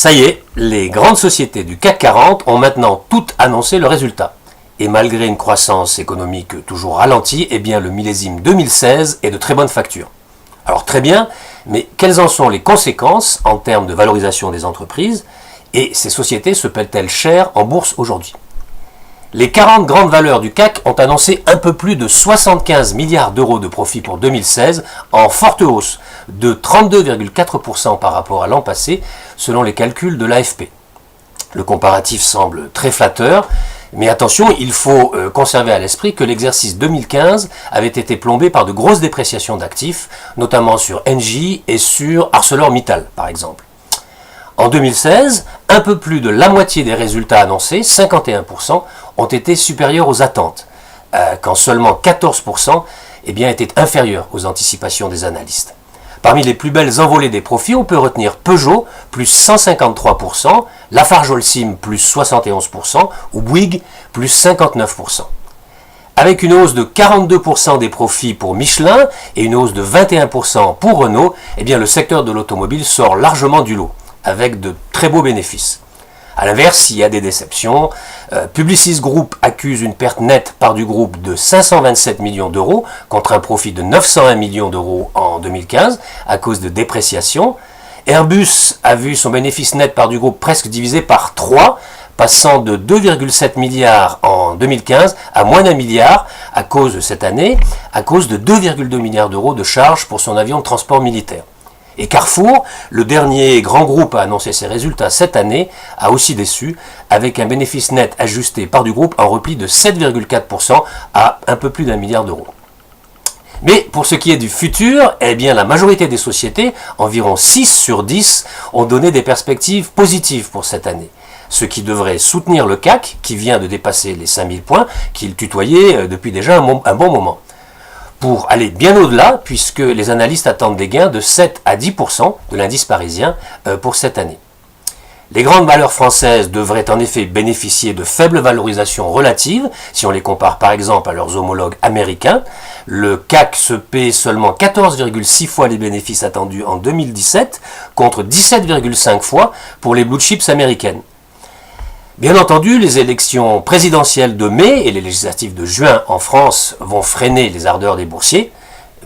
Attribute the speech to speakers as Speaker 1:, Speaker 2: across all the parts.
Speaker 1: Ça y est, les grandes sociétés du CAC 40 ont maintenant toutes annoncé le résultat. Et malgré une croissance économique toujours ralentie, eh bien le millésime 2016 est de très bonne facture. Alors très bien, mais quelles en sont les conséquences en termes de valorisation des entreprises et ces sociétés se paient-elles cher en bourse aujourd'hui? Les 40 grandes valeurs du CAC ont annoncé un peu plus de 75 milliards d'euros de profit pour 2016, en forte hausse de 32,4% par rapport à l'an passé, selon les calculs de l'AFP. Le comparatif semble très flatteur, mais attention, il faut conserver à l'esprit que l'exercice 2015 avait été plombé par de grosses dépréciations d'actifs, notamment sur Engie et sur ArcelorMittal, par exemple. En 2016, un peu plus de la moitié des résultats annoncés, 51%, ont été supérieurs aux attentes, quand seulement 14% étaient inférieurs aux anticipations des analystes. Parmi les plus belles envolées des profits, on peut retenir Peugeot, plus 153%, Lafarge-Holcim, plus 71%, ou Bouygues, plus 59%. Avec une hausse de 42% des profits pour Michelin et une hausse de 21% pour Renault, le secteur de l'automobile sort largement du lot, avec de très beaux bénéfices. A l'inverse, il y a des déceptions. Publicis Group accuse une perte nette part du groupe de 527 millions d'euros contre un profit de 901 millions d'euros en 2015 à cause de dépréciation. Airbus a vu son bénéfice net part du groupe presque divisé par 3, passant de 2,7 milliards en 2015 à moins d'1 milliard à cause cette année, à cause de 2,2 milliards d'euros de charges pour son avion de transport militaire. Et Carrefour, le dernier grand groupe à annoncer ses résultats cette année, a aussi déçu, avec un bénéfice net ajusté par du groupe en repli de 7,4% à un peu plus d'1 milliard d'euros. Mais pour ce qui est du futur, la majorité des sociétés, environ 6 sur 10, ont donné des perspectives positives pour cette année. Ce qui devrait soutenir le CAC, qui vient de dépasser les 5000 points, qu'il tutoyait depuis déjà un bon moment. Pour aller bien au-delà, puisque les analystes attendent des gains de 7 à 10% de l'indice parisien pour cette année. Les grandes valeurs françaises devraient en effet bénéficier de faibles valorisations relatives, si on les compare par exemple à leurs homologues américains. Le CAC se paie seulement 14,6 fois les bénéfices attendus en 2017, contre 17,5 fois pour les blue chips américaines. Bien entendu, les élections présidentielles de mai et les législatives de juin en France vont freiner les ardeurs des boursiers,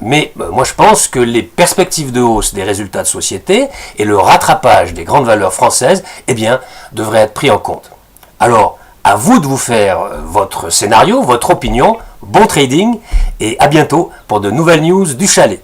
Speaker 1: mais moi je pense que les perspectives de hausse des résultats de société et le rattrapage des grandes valeurs françaises devraient être pris en compte. Alors, à vous de vous faire votre scénario, votre opinion, bon trading et à bientôt pour de nouvelles news du chalet.